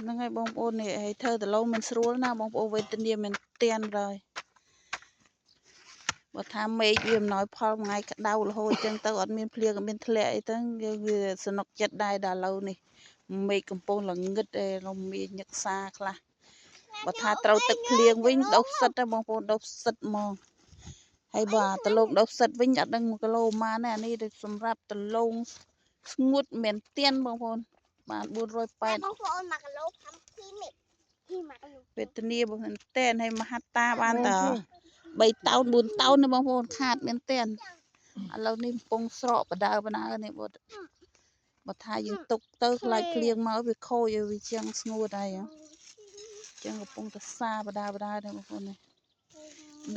nó ngay bông ôn này hay thơ từ lâu mình sưu na bông ôn với tình yêu mình tiền rồi và tham mấy viêm nói phong ngay cả đau là hồi chân tao ở miền phlia ở miền thệ tao người sơn nọc chất đai đã lâu này mấy cầm pôn là ngất nó miền nhật xa là và tha trâu tức liền với đốc sắt đó bông ôn đốc sắt mong hay bà tao lông đốc sắt với nhặt đang một cái lô ma này anh đi xâm rạp tao lông ngút miền tiền bông ôn bạn buôn rồi phải về tình yêu bông tên hay mà hát ta ban tờ 3 តោន 4 តោន ណាបងប្អូនខាតមែនទែនឥឡូវនេះកំពុងស្រកបដើនេះបើថាយើងទុកទៅខ្លាចភ្លៀងមកវាខូចវាជាងស្ងួតហើយចឹងកំពុងតែសាបដើនេះបងប្អូននេះ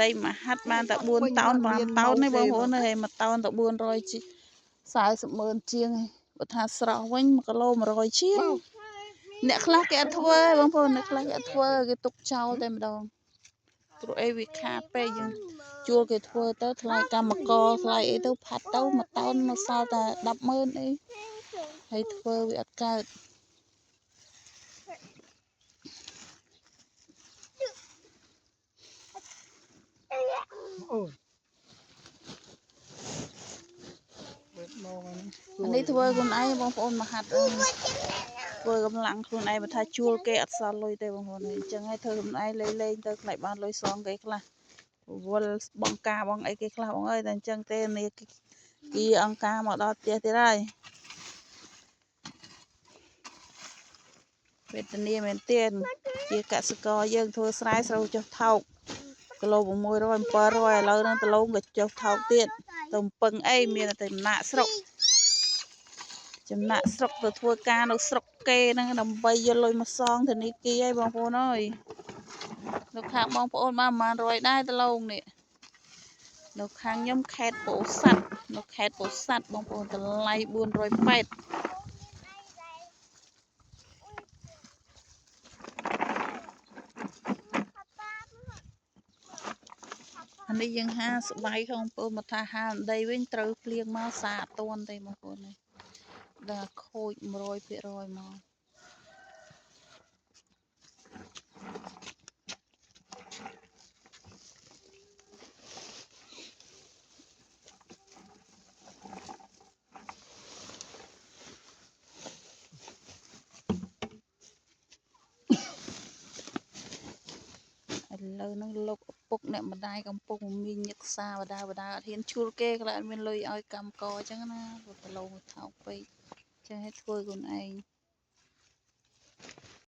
ដីមហាត់បានតែ 4 តោន 5 តោនទេបងប្អូនហើយ1 តោនទៅ 440,000 ជាងបើថាស្រស់វិញ1 គីឡូ 100 ជាងអ្នកខ្លះគេអត់ធ្វើបងប្អូនអ្នកខ្លះគេអត់ធ្វើគេទុកចោលតែម្ដងព្រោះអីវាខាតពេកយើងជួលគេធ្វើទៅថ្លៃកម្មករថ្លៃអីទៅផាត់ទៅ1 តោនមកសល់តែ 10,000 អីហើយធ្វើវាអត់កើតអូនេះធ្វើខ្លួនឯងបងប្អូនមកហាត់ធ្វើកម្លាំងខ្លួនឯងបើថាជួលគេអត់សល់លុយទេបងប្អូនអញ្ចឹងហើយធ្វើខ្លួនឯងលេងទៅខ្លាចបានលុយសងគេខ្លះវល់បងការបងអីគេខ្លះបងអើយតែអញ្ចឹងទេនេះគីអង្គការមកដល់ផ្ទះទៀតហើយវេទនាមែនទែនជាកសិករយើងធ្វើស្រែស្រូវចុះថោកគីឡូ 600 700 ឥឡូវហ្នឹងដលងក៏ចុះថោកទៀតទៅពឹងអីមានតែចំណាក់ស្រុកទៅធ្វើការនៅស្រុកគេហ្នឹងដើម្បីយកលុយមកសងធនាគារឲ្យបងប្អូនអើយនៅខាងបងប្អូនបានប្រហែល100ដែរដលងនេះនៅខាងខ្ញុំខេត្តពោធិ៍សាត់នៅខេត្តពោធិ៍សាត់បងប្អូនតម្លៃ 480អានេះយើងហាស្បៃផងបងប្អូនមកថាហាដីវិញត្រូវភ្លៀងមកសាអត់ទាន់ទេបងប្អូននេះដល់ខូច 100% មកឥឡូវហ្នឹងលោកឪពុកអ្នកម្ដាយកំពុងមានញឹកសាបដាអត់ហ៊ានឈួលគេខ្លាចអត់មានលុយឲ្យកម្មករអញ្ចឹងណាព្រោះប្រឡងថោកពេកអញ្ចឹងឲ្យធ្វើខ្លួនឯង